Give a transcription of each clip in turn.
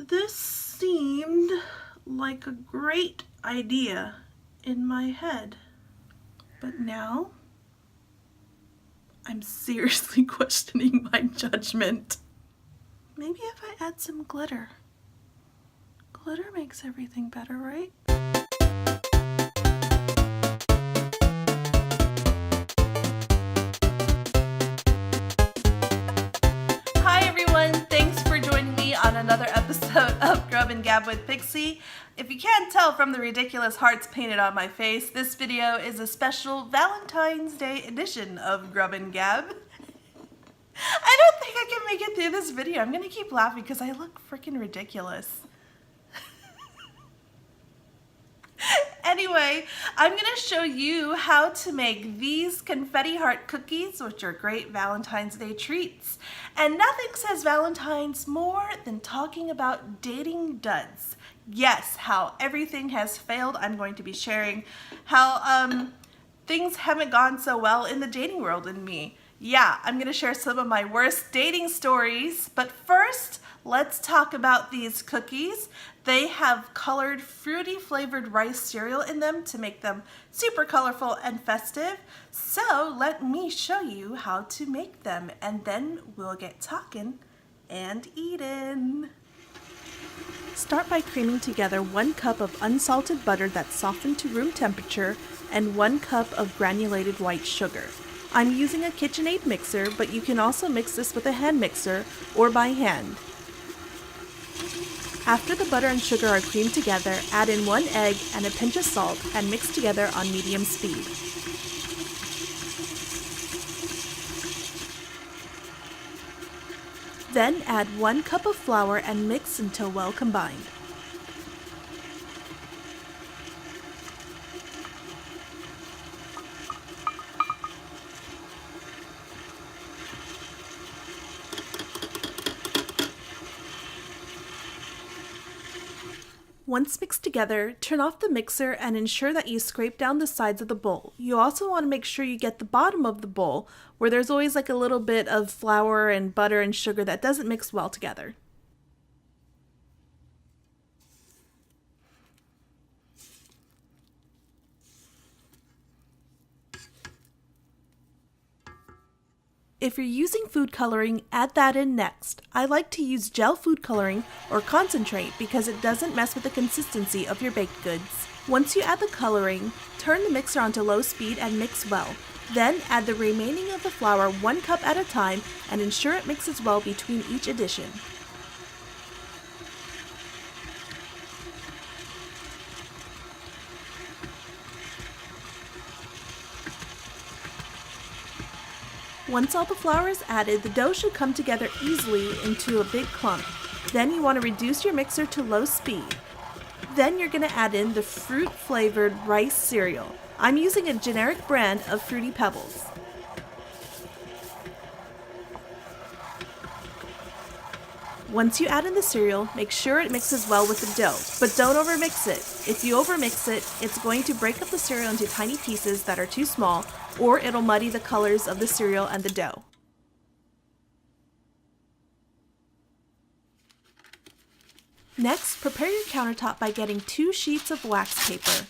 this seemed like a great idea in my head, but now I'm seriously questioning my judgment. Maybe if I add some glitter. Glitter makes everything better, right? Hi everyone, thanks for joining me on another episode of Grub Gab with Pixie. If you can't tell from the ridiculous hearts painted on my face, this video is a special Valentine's Day edition of Grub Gab. I don't think I can make it through this video. I'm gonna keep laughing because I look freaking ridiculous. Anyway, I'm gonna show you how to make these confetti heart cookies, which are great Valentine's Day treats. And nothing says Valentine's more than talking about dating duds. Yes, how everything has failed. I'm going to be sharing how things haven't gone so well in the dating world in me. Yeah, I'm gonna share some of my worst dating stories, but first, let's talk about these cookies. They have colored, fruity flavored rice cereal in them to make them super colorful and festive. So let me show you how to make them, and then we'll get talking and eating. Start by creaming together 1 cup of unsalted butter that's softened to room temperature and 1 cup of granulated white sugar. I'm using a KitchenAid mixer, but you can also mix this with a hand mixer or by hand. After the butter and sugar are creamed together, add in 1 egg and a pinch of salt and mix together on medium speed. Then add 1 cup of flour and mix until well combined. Once mixed together, turn off the mixer and ensure that you scrape down the sides of the bowl. You also want to make sure you get the bottom of the bowl, where there's always like a little bit of flour and butter and sugar that doesn't mix well together. If you're using food coloring, add that in next. I like to use gel food coloring or concentrate because it doesn't mess with the consistency of your baked goods. Once you add the coloring, turn the mixer onto low speed and mix well. Then add the remaining of the flour 1 cup at a time and ensure it mixes well between each addition. Once all the flour is added, the dough should come together easily into a big clump. Then you want to reduce your mixer to low speed. Then you're going to add in the fruit-flavored rice cereal. I'm using a generic brand of Fruity Pebbles. Once you add in the cereal, make sure it mixes well with the dough, but don't overmix it. If you overmix it, it's going to break up the cereal into tiny pieces that are too small, or it'll muddy the colors of the cereal and the dough. Next, prepare your countertop by getting 2 sheets of wax paper.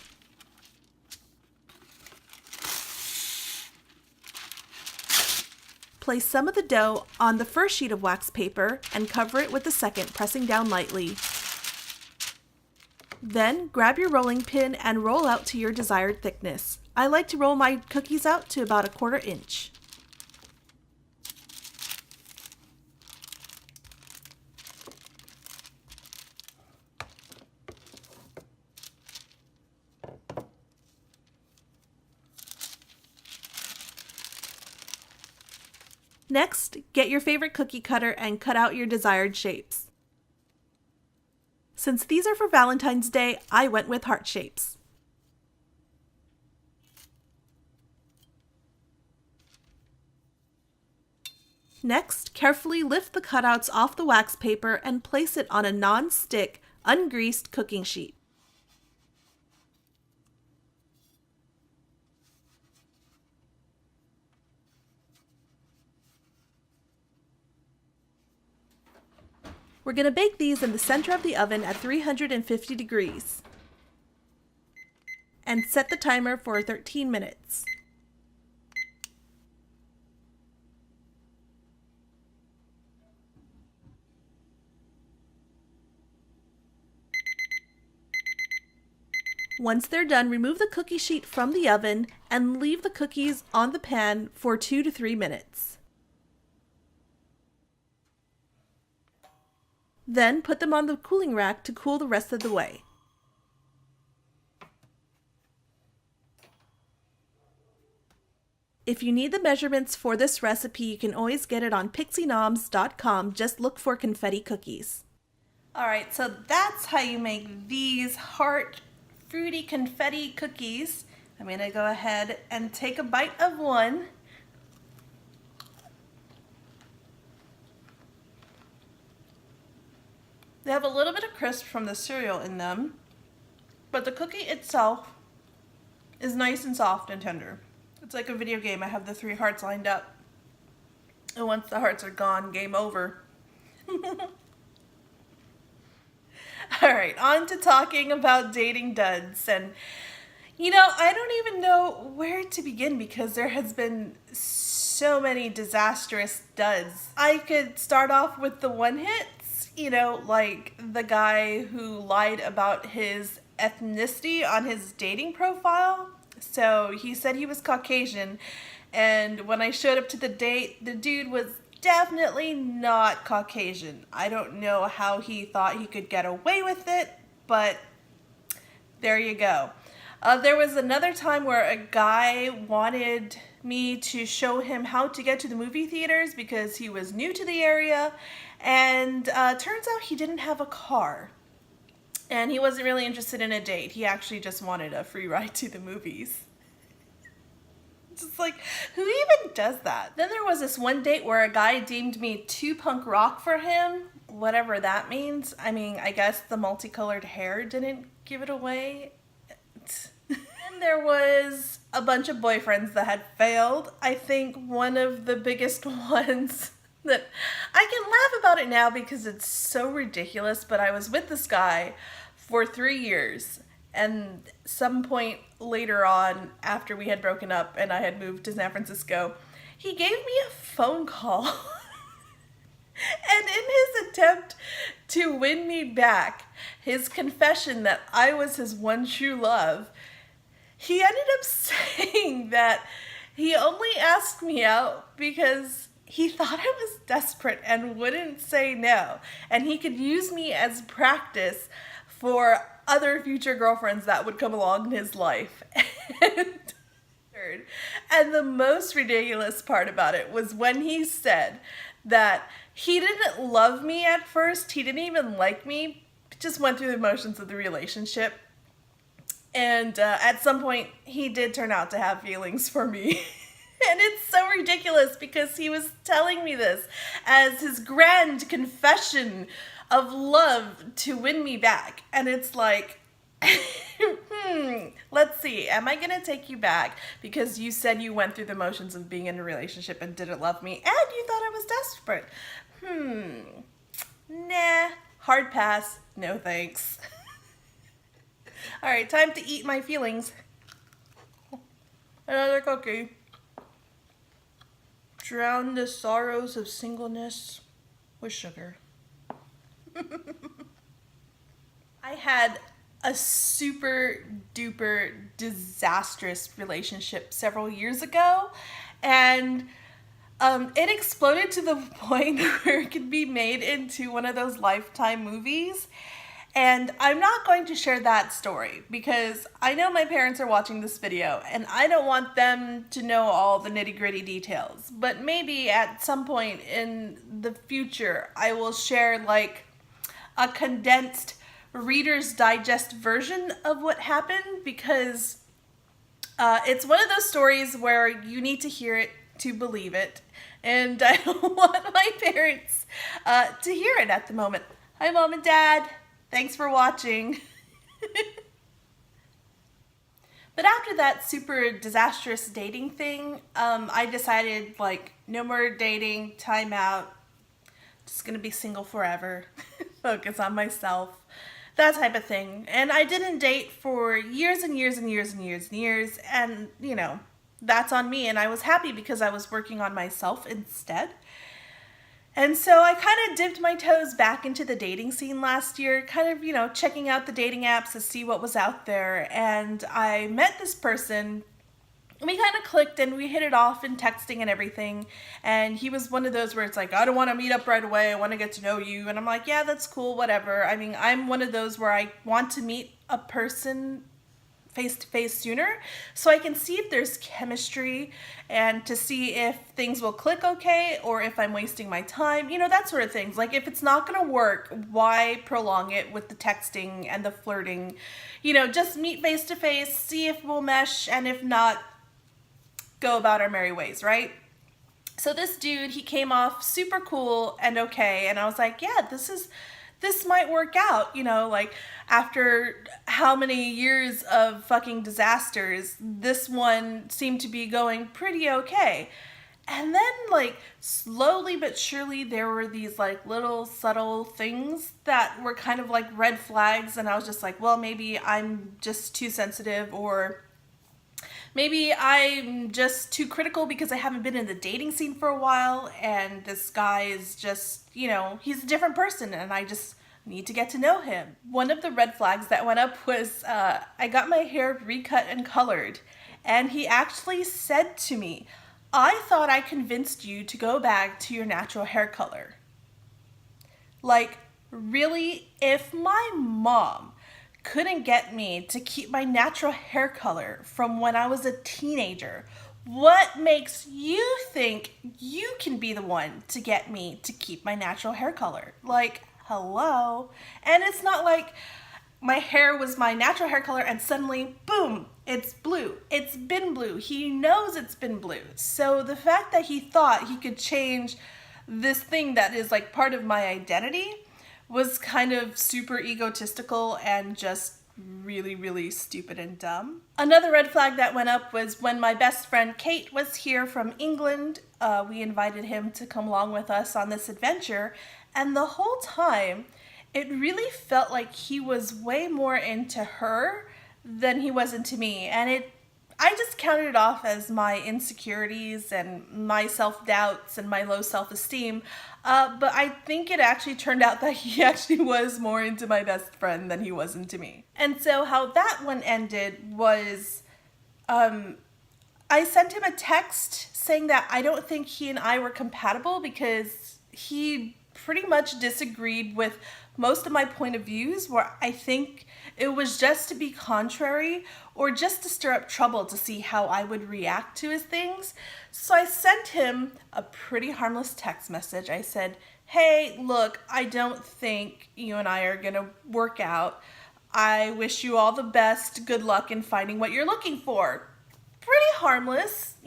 Place some of the dough on the first sheet of wax paper and cover it with the second, pressing down lightly. Then grab your rolling pin and roll out to your desired thickness. I like to roll my cookies out to about 1/4 inch. Next, get your favorite cookie cutter and cut out your desired shapes. Since these are for Valentine's Day, I went with heart shapes. Next, carefully lift the cutouts off the wax paper and place it on a non-stick, ungreased cooking sheet. We're going to bake these in the center of the oven at 350 degrees. And set the timer for 13 minutes. Once they're done, remove the cookie sheet from the oven and leave the cookies on the pan for 2 to 3 minutes. Then put them on the cooling rack to cool the rest of the way. If you need the measurements for this recipe, you can always get it on PixieNoms.com. Just look for confetti cookies. Alright, so that's how you make these heart fruity confetti cookies. I'm going to go ahead and take a bite of one. They have a little bit of crisp from the cereal in them, but the cookie itself is nice and soft and tender. It's like a video game. I have the 3 hearts lined up, and once the hearts are gone, game over. Alright, on to talking about dating duds. And you know, I don't even know where to begin because there has been so many disastrous duds. I could start off with the one hits, you know, like the guy who lied about his ethnicity on his dating profile. So he said he was Caucasian, and when I showed up to the date, the dude was definitely not Caucasian. I don't know how he thought he could get away with it, but there you go. There was another time where a guy wanted me to show him how to get to the movie theaters because he was new to the area, and turns out he didn't have a car. And he wasn't really interested in a date. He actually just wanted a free ride to the movies. Just like, who even does that? Then there was this one date where a guy deemed me too punk rock for him, whatever that means. I mean, I guess the multicolored hair didn't give it away. And there was a bunch of boyfriends that had failed. I think one of the biggest ones that I can laugh about it now because it's so ridiculous, but I was with this guy for 3 years. And some point later on, after we had broken up and I had moved to San Francisco, he gave me a phone call. And in his attempt to win me back, his confession that I was his one true love, he ended up saying that he only asked me out because he thought I was desperate and wouldn't say no. And he could use me as practice for other future girlfriends that would come along in his life. And the most ridiculous part about it was when he said that he didn't love me at first, he didn't even like me, just went through the motions of the relationship. And at some point, he did turn out to have feelings for me. And it's so ridiculous because he was telling me this as his grand confession of love to win me back. And it's like, let's see, am I gonna take you back because you said you went through the motions of being in a relationship and didn't love me and you thought I was desperate? Nah, hard pass, no thanks. Alright, time to eat my feelings. Another cookie. Drown the sorrows of singleness with sugar. I had a super duper disastrous relationship several years ago, and it exploded to the point where it could be made into one of those Lifetime movies. And I'm not going to share that story because I know my parents are watching this video and I don't want them to know all the nitty-gritty details. But maybe at some point in the future I will share like a condensed Reader's Digest version of what happened, because it's one of those stories where you need to hear it to believe it, and I don't want my parents to hear it at the moment. Hi Mom and Dad, thanks for watching. But after that super disastrous dating thing, I decided like no more dating, time out, just gonna be single forever. focus on myself, that type of thing. And I didn't date for years and years and years and years and years, and that's on me. And I was happy because I was working on myself instead. And so I kind of dipped my toes back into the dating scene last year, kind of, checking out the dating apps to see what was out there. And I met this person. We kind of clicked and we hit it off in texting and everything. And he was one of those where it's like, I don't want to meet up right away. I want to get to know you. And I'm like, yeah, that's cool, whatever. I mean, I'm one of those where I want to meet a person face to face sooner so I can see if there's chemistry and to see if things will click okay or if I'm wasting my time, that sort of things. Like, if it's not going to work, why prolong it with the texting and the flirting? Just meet face to face, see if we'll mesh, and if not, go about our merry ways, right? So this dude, he came off super cool and okay, and I was like, yeah, this might work out, like, after how many years of fucking disasters, this one seemed to be going pretty okay. And then, like, slowly but surely, there were these, like, little subtle things that were kind of like red flags, and I was just like, well, maybe I'm just too sensitive, or maybe I'm just too critical because I haven't been in the dating scene for a while, and this guy is just, he's a different person, and I just need to get to know him. One of the red flags that went up was I got my hair recut and colored, and he actually said to me, I thought I convinced you to go back to your natural hair color. Like, really? If my mom couldn't get me to keep my natural hair color from when I was a teenager, what makes you think you can be the one to get me to keep my natural hair color? Like, hello? And it's not like my hair was my natural hair color and suddenly, boom, it's blue. It's been blue. He knows it's been blue. So the fact that he thought he could change this thing that is like part of my identity was kind of super egotistical and just really, really stupid and dumb. Another red flag that went up was when my best friend Kate was here from England. We invited him to come along with us on this adventure, and the whole time it really felt like he was way more into her than he was into me, and I just counted it off as my insecurities and my self-doubts and my low self-esteem. But I think it actually turned out that he actually was more into my best friend than he was into me. And so how that one ended was I sent him a text saying that I don't think he and I were compatible because he pretty much disagreed with most of my point of views, where I think it was just to be contrary or just to stir up trouble to see how I would react to his things. So I sent him a pretty harmless text message. I said, hey, look, I don't think you and I are gonna work out. I wish you all the best. Good luck in finding what you're looking for. Pretty harmless,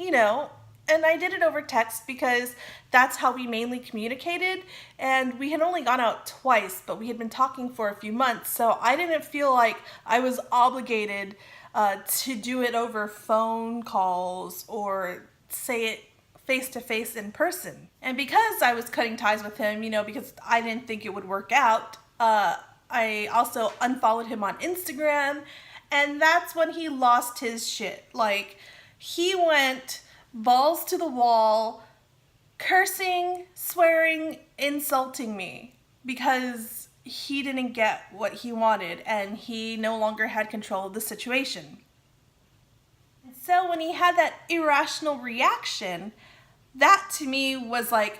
and I did it over text because that's how we mainly communicated, and we had only gone out twice, but we had been talking for a few months, so I didn't feel like I was obligated to do it over phone calls or say it face to face in person. And because I was cutting ties with him, because I didn't think it would work out, I also unfollowed him on Instagram, and that's when he lost his shit. Like, he went balls to the wall, cursing, swearing, insulting me because he didn't get what he wanted and he no longer had control of the situation. So when he had that irrational reaction, that to me was like,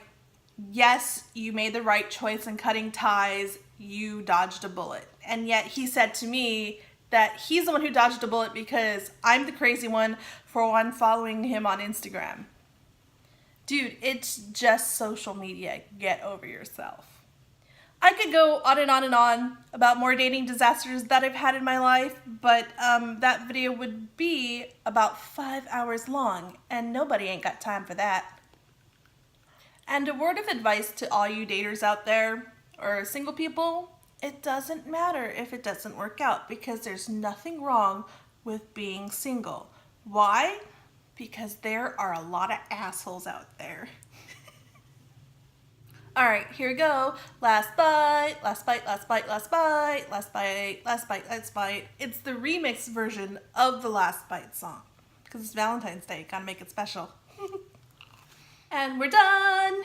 yes, you made the right choice in cutting ties, you dodged a bullet. And yet he said to me that he's the one who dodged a bullet because I'm the crazy one for unfollowing him on Instagram. Dude, it's just social media. Get over yourself. I could go on and on and on about more dating disasters that I've had in my life, but that video would be about 5 hours long, and nobody ain't got time for that. And a word of advice to all you daters out there, or single people, it doesn't matter if it doesn't work out because there's nothing wrong with being single. Why? Because there are a lot of assholes out there. All right, here we go. Last bite, last bite, last bite, last bite, last bite, last bite, last bite. It's the remix version of the Last Bite song because it's Valentine's Day. Gotta make it special. And we're done.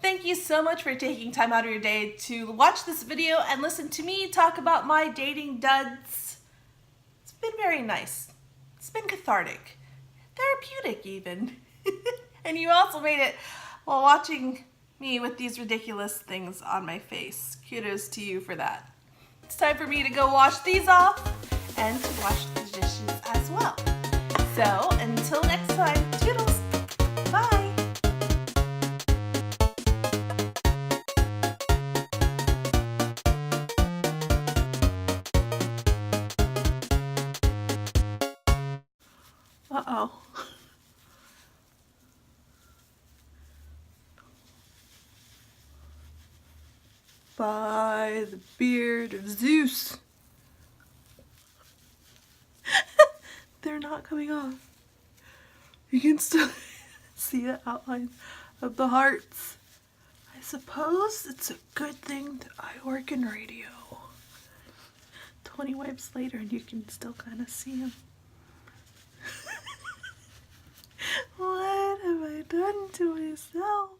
Thank you so much for taking time out of your day to watch this video and listen to me talk about my dating duds. It's been very nice. It's been cathartic, therapeutic even. And you also made it while watching me with these ridiculous things on my face. Kudos to you for that. It's time for me to go wash these off and to wash the dishes as well. So until next time, toodles. Bye. Uh-oh. By the beard of Zeus. They're not coming off. You can still see the outline of the hearts. I suppose it's a good thing that I work in radio. 20 wipes later and you can still kind of see them. What have I done to myself?